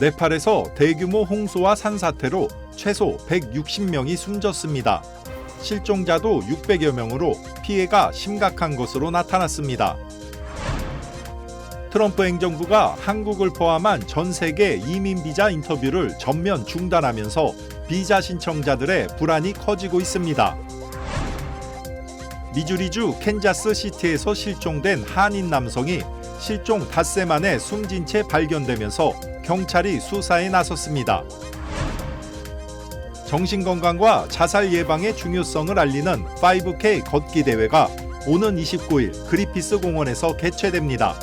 네팔에서 대규모 홍수와 산사태로 최소 160명이 숨졌습니다. 실종자도 600여 명으로 피해가 심각한 것으로 나타났습니다. 트럼프 행정부가 한국을 포함한 전 세계 이민 비자 인터뷰를 전면 중단하면서 비자 신청자들의 불안이 커지고 있습니다. 미주리주 캔자스 시티에서 실종된 한인 남성이 실종 닷새 만에 숨진 채 발견되면서 경찰이 수사에 나섰습니다. 정신건강과 자살 예방의 중요성을 알리는 5K 걷기 대회가 오는 29일 그리피스 공원에서 개최됩니다.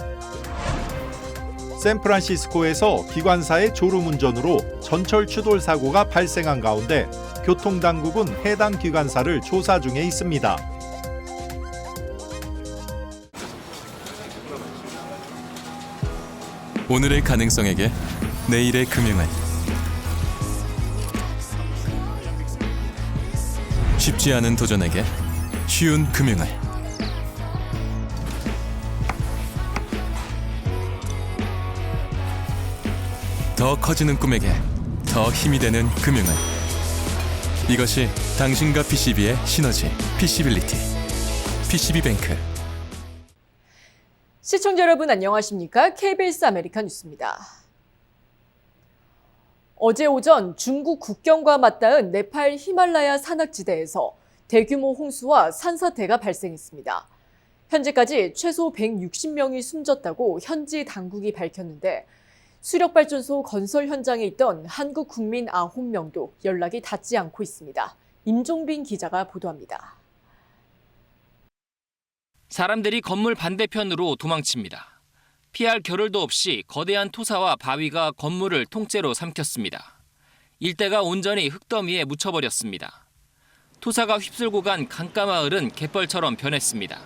샌프란시스코에서 기관사의 졸음운전으로 전철 추돌 사고가 발생한 가운데 교통당국은 해당 기관사를 조사 중에 있습니다. 오늘의 가능성에게 내일의 금융을 쉽지 않은 도전에게 쉬운 금융을 더 커지는 꿈에게 더 힘이 되는 금융을 이것이 당신과 PCB의 시너지 PC빌리티 PCB뱅크. 시청자 여러분 안녕하십니까? KBS 아메리카 뉴스입니다. 어제 오전 중국 국경과 맞닿은 네팔 히말라야 산악지대에서 대규모 홍수와 산사태가 발생했습니다. 현재까지 최소 160명이 숨졌다고 현지 당국이 밝혔는데 수력발전소 건설 현장에 있던 한국 국민 9명도 연락이 닿지 않고 있습니다. 임종빈 기자가 보도합니다. 사람들이 건물 반대편으로 도망칩니다. 피할 겨를도 없이 거대한 토사와 바위가 건물을 통째로 삼켰습니다. 일대가 온전히 흙더미에 묻혀버렸습니다. 토사가 휩쓸고 간 강가마을은 갯벌처럼 변했습니다.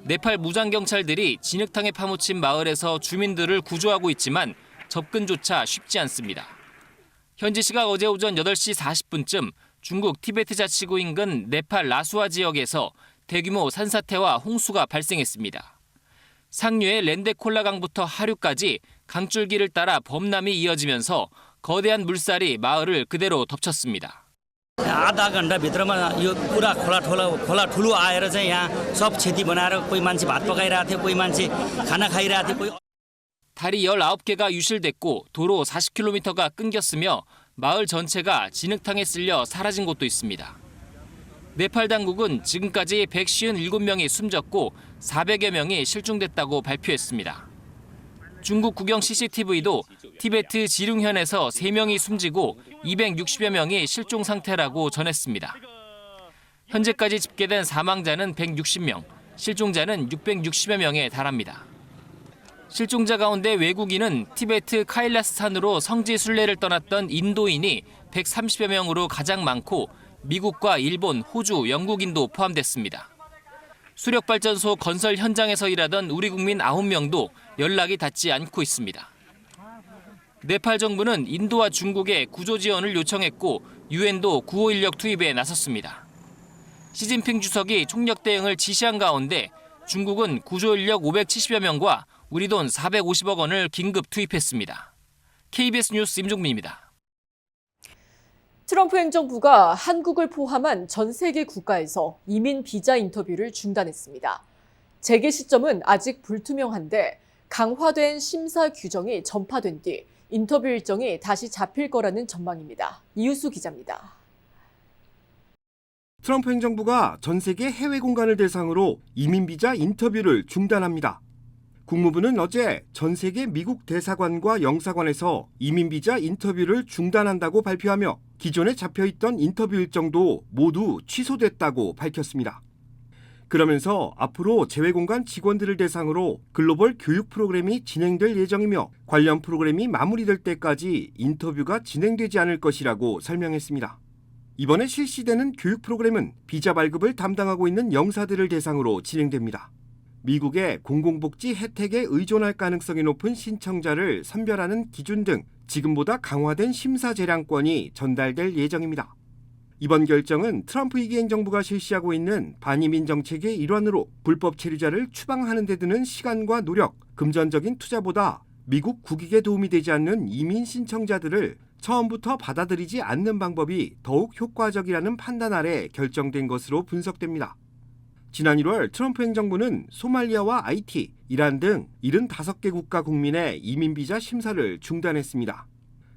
네팔 무장경찰들이 진흙탕에 파묻힌 마을에서 주민들을 구조하고 있지만 접근조차 쉽지 않습니다. 현지 시각 어제 오전 8시 40분쯤 중국 티베트 자치구 인근 네팔 라수아 지역에서 대규모 산사태와 홍수가 발생했습니다. 상류의 렌데콜라강부터 하류까지 강줄기를 따라 범람이 이어지면서 거대한 물살이 마을을 그대로 덮쳤습니다. आधा घण्टा भित्रमा यो पुरा खोला ठुलो आएर चाहिँ यहाँ सब क्षति बनाएर कोही मान्छे भात पकाइरहेको थियो, कोही मान्छे खाना खाइरहेको थियो, कोही 다리 19개가 유실됐고 도로 40km가 끊겼으며 마을 전체가 진흙탕에 쓸려 사라진 곳도 있습니다. 네팔 당국은 지금까지 157명이 숨졌고 400여 명이 실종됐다고 발표했습니다. 중국 국영 CCTV도 티베트 지룽현에서 3명이 숨지고 260여 명이 실종 상태라고 전했습니다. 현재까지 집계된 사망자는 160명, 실종자는 660여 명에 달합니다. 실종자 가운데 외국인은 티베트 카일라스산으로 성지 순례를 떠났던 인도인이 130여 명으로 가장 많고 미국과 일본, 호주, 영국인도 포함됐습니다. 수력발전소 건설 현장에서 일하던 우리 국민 9명도 연락이 닿지 않고 있습니다. 네팔 정부는 인도와 중국에 구조 지원을 요청했고 유엔도 구호 인력 투입에 나섰습니다. 시진핑 주석이 총력 대응을 지시한 가운데 중국은 구조 인력 570여 명과 우리 돈 450억 원을 긴급 투입했습니다. KBS 뉴스 임종민입니다. 트럼프 행정부가 한국을 포함한 전 세계 국가에서 이민 비자 인터뷰를 중단했습니다. 재개 시점은 아직 불투명한데 강화된 심사 규정이 전파된 뒤 인터뷰 일정이 다시 잡힐 거라는 전망입니다. 이유수 기자입니다. 트럼프 행정부가 전 세계 해외 공간을 대상으로 이민 비자 인터뷰를 중단합니다. 국무부는 어제 전 세계 미국 대사관과 영사관에서 이민 비자 인터뷰를 중단한다고 발표하며 기존에 잡혀있던 인터뷰 일정도 모두 취소됐다고 밝혔습니다. 그러면서 앞으로 재외공간 직원들을 대상으로 글로벌 교육 프로그램이 진행될 예정이며 관련 프로그램이 마무리될 때까지 인터뷰가 진행되지 않을 것이라고 설명했습니다. 이번에 실시되는 교육 프로그램은 비자 발급을 담당하고 있는 영사들을 대상으로 진행됩니다. 미국의 공공복지 혜택에 의존할 가능성이 높은 신청자를 선별하는 기준 등 지금보다 강화된 심사 재량권이 전달될 예정입니다. 이번 결정은 트럼프 2기 행정부가 실시하고 있는 반이민 정책의 일환으로 불법 체류자를 추방하는 데 드는 시간과 노력, 금전적인 투자보다 미국 국익에 도움이 되지 않는 이민 신청자들을 처음부터 받아들이지 않는 방법이 더욱 효과적이라는 판단 아래 결정된 것으로 분석됩니다. 지난 1월 트럼프 행정부는 소말리아와 아이티, 이란 등 75개 국가 국민의 이민비자 심사를 중단했습니다.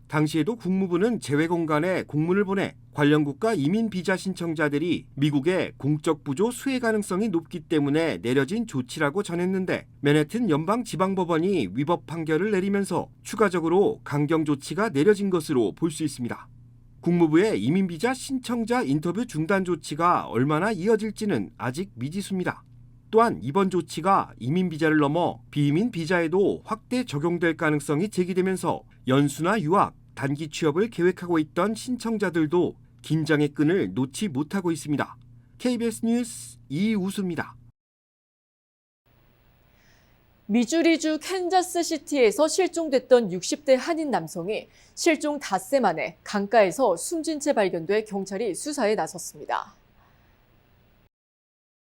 당시에도 국무부는 재외공간에 공문을 보내 관련 국가 이민비자 신청자들이 미국의 공적 부조 수혜 가능성이 높기 때문에 내려진 조치라고 전했는데 맨해튼 연방지방법원이 위법 판결을 내리면서 추가적으로 강경 조치가 내려진 것으로 볼 수 있습니다. 국무부의 이민비자 신청자 인터뷰 중단 조치가 얼마나 이어질지는 아직 미지수입니다. 또한 이번 조치가 이민비자를 넘어 비이민 비자에도 확대 적용될 가능성이 제기되면서 연수나 유학, 단기 취업을 계획하고 있던 신청자들도 긴장의 끈을 놓지 못하고 있습니다. KBS 뉴스 이우수입니다. 미주리주 캔자스시티에서 실종됐던 60대 한인 남성이 실종 닷새 만에 강가에서 숨진 채 발견돼 경찰이 수사에 나섰습니다.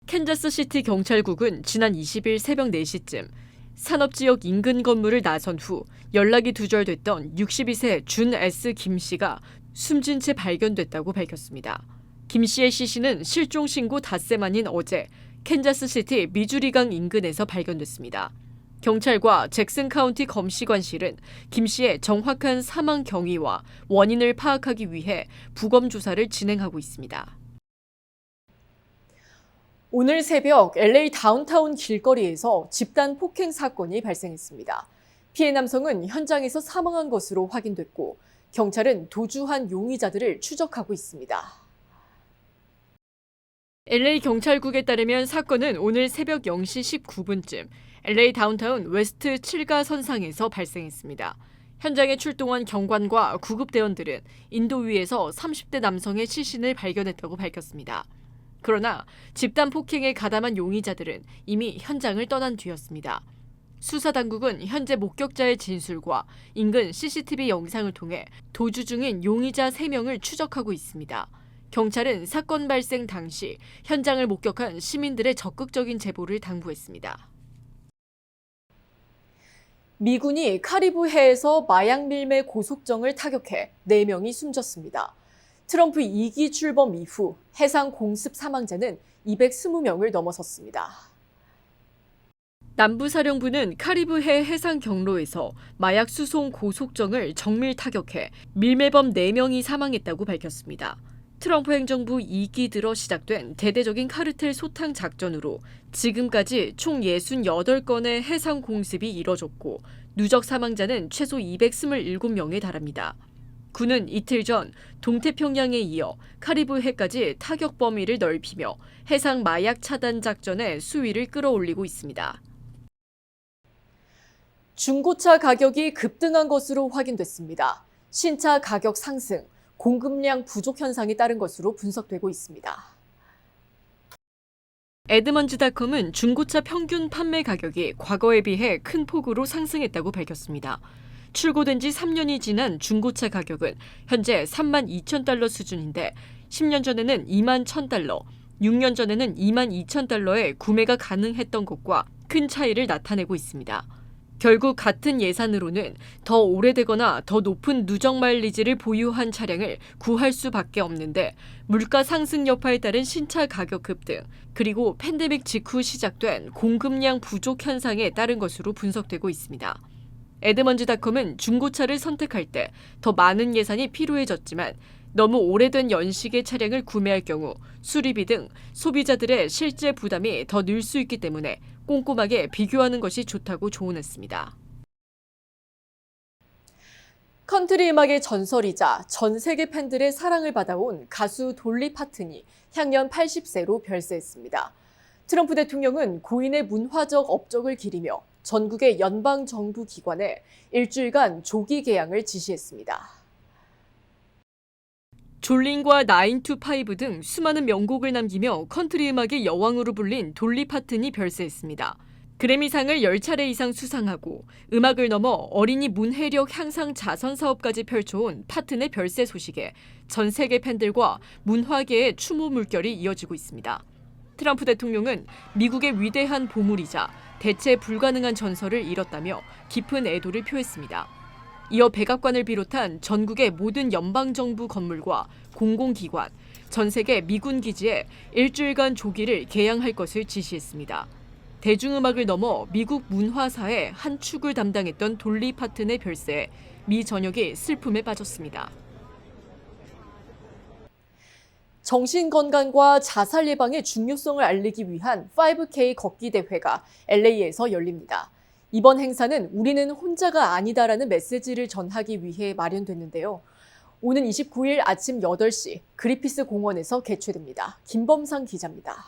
캔자스시티 경찰국은 지난 20일 새벽 4시쯤 산업지역 인근 건물을 나선 후 연락이 두절됐던 62세 준 S. 김 씨가 숨진 채 발견됐다고 밝혔습니다. 김 씨의 시신은 실종 신고 닷새 만인 어제 캔자스시티 미주리강 인근에서 발견됐습니다. 경찰과 잭슨 카운티 검시관실은 김 씨의 정확한 사망 경위와 원인을 파악하기 위해 부검 조사를 진행하고 있습니다. 오늘 새벽 LA 다운타운 길거리에서 집단 폭행 사건이 발생했습니다. 피해 남성은 현장에서 사망한 것으로 확인됐고 경찰은 도주한 용의자들을 추적하고 있습니다. LA 경찰국에 따르면 사건은 오늘 새벽 0시 19분쯤 LA 다운타운 웨스트 7가 선상에서 발생했습니다. 현장에 출동한 경관과 구급대원들은 인도 위에서 30대 남성의 시신을 발견했다고 밝혔습니다. 그러나 집단 폭행에 가담한 용의자들은 이미 현장을 떠난 뒤였습니다. 수사당국은 현재 목격자의 진술과 인근 CCTV 영상을 통해 도주 중인 용의자 3명을 추적하고 있습니다. 경찰은 사건 발생 당시 현장을 목격한 시민들의 적극적인 제보를 당부했습니다. 미군이 카리브해에서 마약 밀매 고속정을 타격해 4명이 숨졌습니다. 트럼프 2기 출범 이후 해상 공습 사망자는 220명을 넘어섰습니다. 남부사령부는 카리브해 해상 경로에서 마약 수송 고속정을 정밀 타격해 밀매범 4명이 사망했다고 밝혔습니다. 트럼프 행정부 2기 들어 시작된 대대적인 카르텔 소탕 작전으로 지금까지 총 68건의 해상 공습이 이뤄졌고 누적 사망자는 최소 227명에 달합니다. 군은 이틀 전 동태평양에 이어 카리브해까지 타격 범위를 넓히며 해상 마약 차단 작전의 수위를 끌어올리고 있습니다. 중고차 가격이 급등한 것으로 확인됐습니다. 신차 가격 상승, 공급량 부족 현상이 따른 것으로 분석되고 있습니다. 에드먼즈닷컴은 중고차 평균 판매 가격이 과거에 비해 큰 폭으로 상승했다고 밝혔습니다. 출고된 지 3년이 지난 중고차 가격은 현재 32,000달러 수준인데 10년 전에는 21,000달러, 6년 전에는 22,000달러에 구매가 가능했던 것과 큰 차이를 나타내고 있습니다. 결국 같은 예산으로는 더 오래되거나 더 높은 누적 마일리지를 보유한 차량을 구할 수밖에 없는데 물가 상승 여파에 따른 신차 가격 급등, 그리고 팬데믹 직후 시작된 공급량 부족 현상에 따른 것으로 분석되고 있습니다. 에드먼즈닷컴은 중고차를 선택할 때 더 많은 예산이 필요해졌지만 너무 오래된 연식의 차량을 구매할 경우 수리비 등 소비자들의 실제 부담이 더 늘 수 있기 때문에 꼼꼼하게 비교하는 것이 좋다고 조언했습니다. 컨트리 음악의 전설이자 전 세계 팬들의 사랑을 받아온 가수 돌리 파튼이 향년 80세로 별세했습니다. 트럼프 대통령은 고인의 문화적 업적을 기리며 전국의 연방정부 기관에 일주일간 조기 개양을 지시했습니다. 졸린과 9to5 등 수많은 명곡을 남기며 컨트리 음악의 여왕으로 불린 돌리 파튼이 별세했습니다. 그래미상을 10차례 이상 수상하고 음악을 넘어 어린이 문해력 향상 자선 사업까지 펼쳐온 파튼의 별세 소식에 전 세계 팬들과 문화계의 추모 물결이 이어지고 있습니다. 트럼프 대통령은 미국의 위대한 보물이자 대체 불가능한 전설을 잃었다며 깊은 애도를 표했습니다. 이어 백악관을 비롯한 전국의 모든 연방정부 건물과 공공기관, 전 세계 미군 기지에 일주일간 조기를 개양할 것을 지시했습니다. 대중음악을 넘어 미국 문화사의 한 축을 담당했던 돌리 파튼의 별세에 미 전역이 슬픔에 빠졌습니다. 정신건강과 자살 예방의 중요성을 알리기 위한 5K 걷기 대회가 LA에서 열립니다. 이번 행사는 우리는 혼자가 아니다라는 메시지를 전하기 위해 마련됐는데요. 오는 29일 아침 8시 그리피스 공원에서 개최됩니다. 김범상 기자입니다.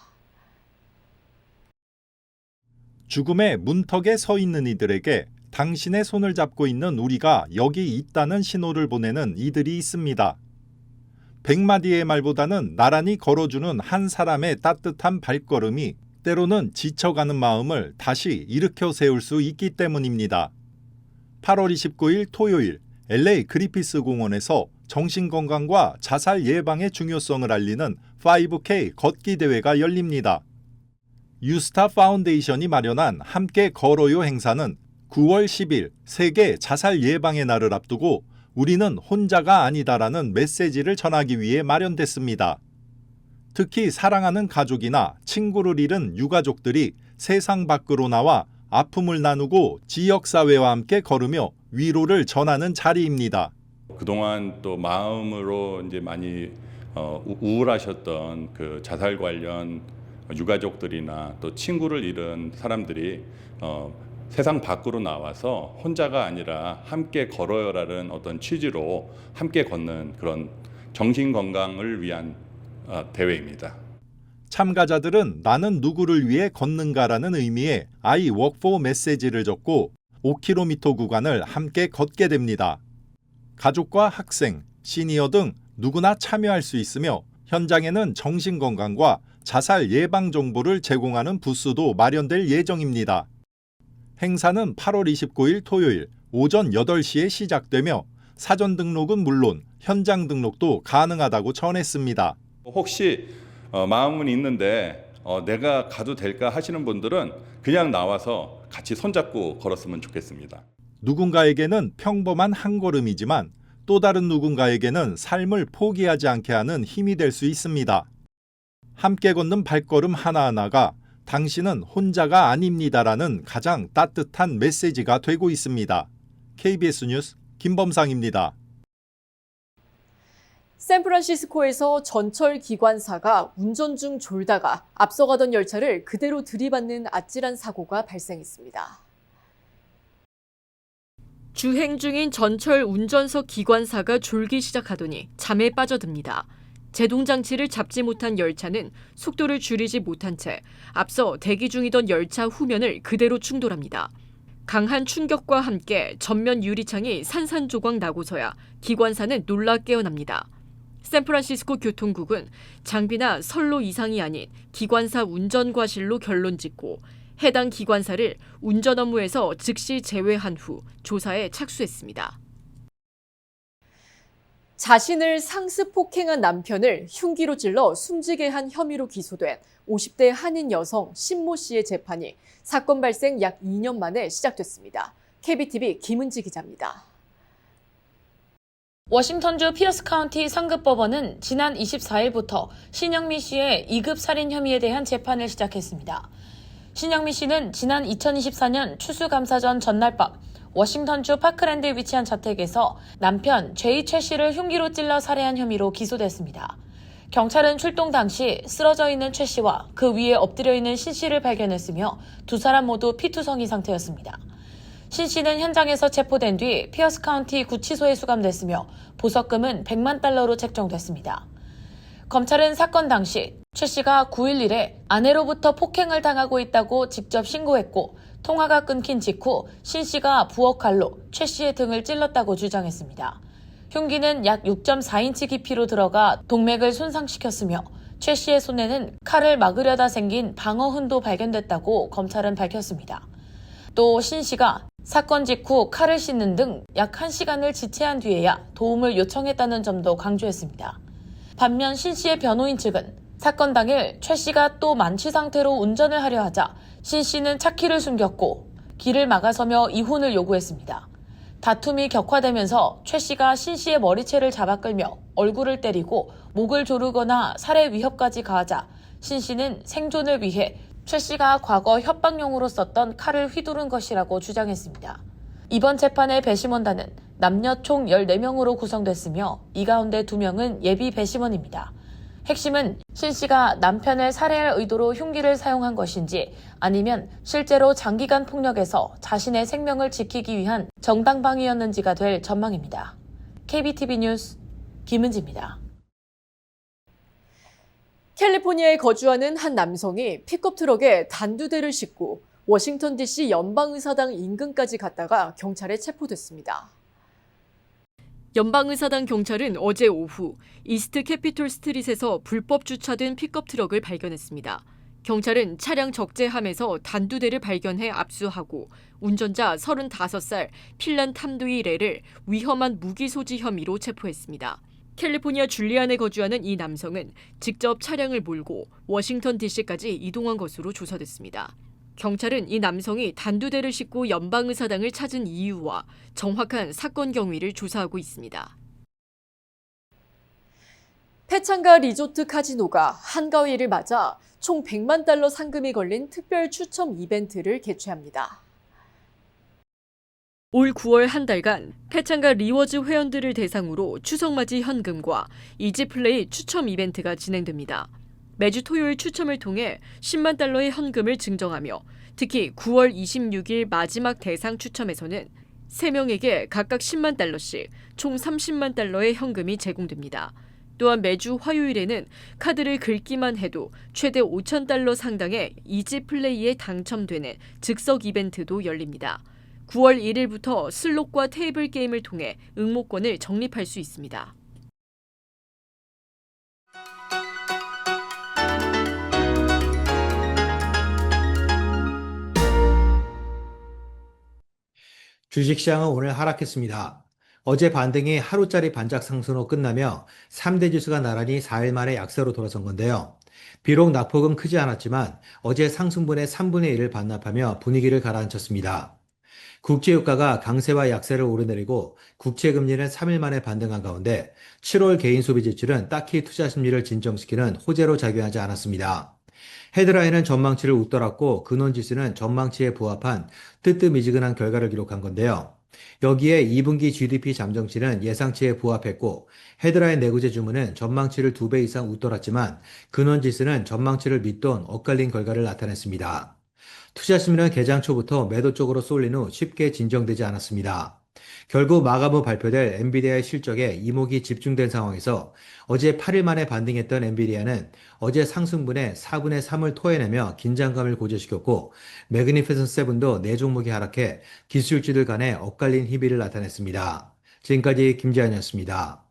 죽음의 문턱에 서 있는 이들에게 당신의 손을 잡고 있는 우리가 여기 있다는 신호를 보내는 이들이 있습니다. 100마디의 말보다는 나란히 걸어주는 한 사람의 따뜻한 발걸음이 때로는 지쳐가는 마음을 다시 일으켜 세울 수 있기 때문입니다. 8월 29일 토요일 LA 그리피스 공원에서 정신건강과 자살 예방의 중요성을 알리는 5K 걷기 대회가 열립니다. 유스타 파운데이션이 마련한 함께 걸어요 행사는 9월 10일 세계 자살 예방의 날을 앞두고 우리는 혼자가 아니다라는 메시지를 전하기 위해 마련됐습니다. 특히 사랑하는 가족이나 친구를 잃은 유가족들이 세상 밖으로 나와 아픔을 나누고 지역사회와 함께 걸으며 위로를 전하는 자리입니다. 그동안 또 마음으로 이제 많이 우울하셨던 그 자살 관련 유가족들이나 또 친구를 잃은 사람들이 세상 밖으로 나와서 혼자가 아니라 함께 걸어요라는 어떤 취지로 함께 걷는 그런 정신 건강을 위한 대회입니다. 참가자들은 나는 누구를 위해 걷는가라는 의미의 I walk for 메시지를 적고 5km 구간을 함께 걷게 됩니다. 가족과 학생, 시니어 등 누구나 참여할 수 있으며 현장에는 정신건강과 자살 예방 정보를 제공하는 부스도 마련될 예정입니다. 행사는 8월 29일 토요일 오전 8시에 시작되며 사전 등록은 물론 현장 등록도 가능하다고 전했습니다. 혹시 마음은 있는데 내가 가도 될까 하시는 분들은 그냥 나와서 같이 손잡고 걸었으면 좋겠습니다. 누군가에게는 평범한 한 걸음이지만 또 다른 누군가에게는 삶을 포기하지 않게 하는 힘이 될 수 있습니다. 함께 걷는 발걸음 하나하나가 당신은 혼자가 아닙니다라는 가장 따뜻한 메시지가 되고 있습니다. KBS 뉴스 김범상입니다. 샌프란시스코에서 전철 기관사가 운전 중 졸다가 앞서가던 열차를 그대로 들이받는 아찔한 사고가 발생했습니다. 주행 중인 전철 운전석 기관사가 졸기 시작하더니 잠에 빠져듭니다. 제동장치를 잡지 못한 열차는 속도를 줄이지 못한 채 앞서 대기 중이던 열차 후면을 그대로 충돌합니다. 강한 충격과 함께 전면 유리창이 산산조각 나고서야 기관사는 놀라 깨어납니다. 샌프란시스코 교통국은 장비나 선로 이상이 아닌 기관사 운전 과실로 결론 짓고 해당 기관사를 운전 업무에서 즉시 제외한 후 조사에 착수했습니다. 자신을 상습 폭행한 남편을 흉기로 찔러 숨지게 한 혐의로 기소된 50대 한인 여성 신모 씨의 재판이 사건 발생 약 2년 만에 시작됐습니다. KBTV 김은지 기자입니다. 워싱턴주 피어스 카운티 상급법원은 지난 24일부터 신영미 씨의 2급 살인 혐의에 대한 재판을 시작했습니다. 신영미 씨는 지난 2024년 추수감사 전날 밤 워싱턴주 파크랜드에 위치한 자택에서 남편 제이 최 씨를 흉기로 찔러 살해한 혐의로 기소됐습니다. 경찰은 출동 당시 쓰러져 있는 최 씨와 그 위에 엎드려 있는 신 씨를 발견했으며 두 사람 모두 피투성이 상태였습니다. 신 씨는 현장에서 체포된 뒤 피어스 카운티 구치소에 수감됐으며 보석금은 $100만 책정됐습니다. 검찰은 사건 당시 최 씨가 9일 이래 아내로부터 폭행을 당하고 있다고 직접 신고했고 통화가 끊긴 직후 신 씨가 부엌 칼로 최 씨의 등을 찔렀다고 주장했습니다. 흉기는 약 6.4인치 깊이로 들어가 동맥을 손상시켰으며 최 씨의 손에는 칼을 막으려다 생긴 방어흔도 발견됐다고 검찰은 밝혔습니다. 또 신 씨가 사건 직후 칼을 씻는 등 약 1시간을 지체한 뒤에야 도움을 요청했다는 점도 강조했습니다. 반면 신 씨의 변호인 측은 사건 당일 최 씨가 또 만취 상태로 운전을 하려 하자 신 씨는 차키를 숨겼고 길을 막아서며 이혼을 요구했습니다. 다툼이 격화되면서 최 씨가 신 씨의 머리채를 잡아 끌며 얼굴을 때리고 목을 조르거나 살해 위협까지 가하자 신 씨는 생존을 위해 최 씨가 과거 협박용으로 썼던 칼을 휘두른 것이라고 주장했습니다. 이번 재판의 배심원단은 남녀 총 14명으로 구성됐으며 이 가운데 2명은 예비 배심원입니다. 핵심은 신 씨가 남편을 살해할 의도로 흉기를 사용한 것인지 아니면 실제로 장기간 폭력에서 자신의 생명을 지키기 위한 정당방위였는지가 될 전망입니다. KBTV 뉴스 김은지입니다. 캘리포니아에 거주하는 한 남성이 픽업 트럭에 단두대를 싣고 워싱턴 DC 연방의사당 인근까지 갔다가 경찰에 체포됐습니다. 연방의사당 경찰은 어제 오후 이스트 캐피톨 스트릿에서 불법 주차된 픽업 트럭을 발견했습니다. 경찰은 차량 적재함에서 단두대를 발견해 압수하고 운전자 35살 필란 탐두이 레를 위험한 무기 소지 혐의로 체포했습니다. 캘리포니아 줄리안에 거주하는 이 남성은 직접 차량을 몰고 워싱턴 DC까지 이동한 것으로 조사됐습니다. 경찰은 이 남성이 단두대를 싣고 연방의사당을 찾은 이유와 정확한 사건 경위를 조사하고 있습니다. 페창가 리조트 카지노가 한가위를 맞아 총 100만 달러 상금이 걸린 특별 추첨 이벤트를 개최합니다. 올 9월 한 달간 페창가 리워즈 회원들을 대상으로 추석맞이 현금과 이지플레이 추첨 이벤트가 진행됩니다. 매주 토요일 추첨을 통해 10만 달러의 현금을 증정하며 특히 9월 26일 마지막 대상 추첨에서는 3명에게 각각 10만 달러씩 총 30만 달러의 현금이 제공됩니다. 또한 매주 화요일에는 카드를 긁기만 해도 최대 5천 달러 상당의 이지플레이에 당첨되는 즉석 이벤트도 열립니다. 9월 1일부터 슬롯과 테이블 게임을 통해 응모권을 적립할 수 있습니다. 주식시장은 오늘 하락했습니다. 어제 반등이 하루짜리 반짝 상승으로 끝나며 3대 지수가 나란히 4일 만에 약세로 돌아선 건데요. 비록 낙폭은 크지 않았지만 어제 상승분의 3분의 1을 반납하며 분위기를 가라앉혔습니다. 국제유가가 강세와 약세를 오르내리고 국채금리는 3일 만에 반등한 가운데 7월 개인 소비 지출은 딱히 투자 심리를 진정시키는 호재로 작용하지 않았습니다. 헤드라인은 전망치를 웃돌았고 근원지수는 전망치에 부합한 뜨뜻미지근한 결과를 기록한 건데요. 여기에 2분기 GDP 잠정치는 예상치에 부합했고 헤드라인 내구재 주문은 전망치를 2배 이상 웃돌았지만 근원지수는 전망치를 밑돈 엇갈린 결과를 나타냈습니다. 투자 심리는 개장 초부터 매도 쪽으로 쏠린 후 쉽게 진정되지 않았습니다. 결국 마감 후 발표될 엔비디아의 실적에 이목이 집중된 상황에서 어제 8일 만에 반등했던 엔비디아는 어제 상승분의 4분의 3을 토해내며 긴장감을 고조시켰고 매그니피센트 세븐도 4종목이 하락해 기술주들 간에 엇갈린 희비를 나타냈습니다. 지금까지 김재환이었습니다.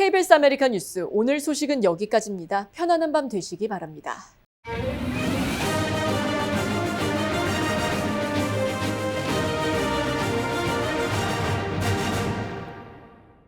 KBS 아메리카 뉴스 오늘 소식은 여기까지입니다. 편안한 밤 되시기 바랍니다.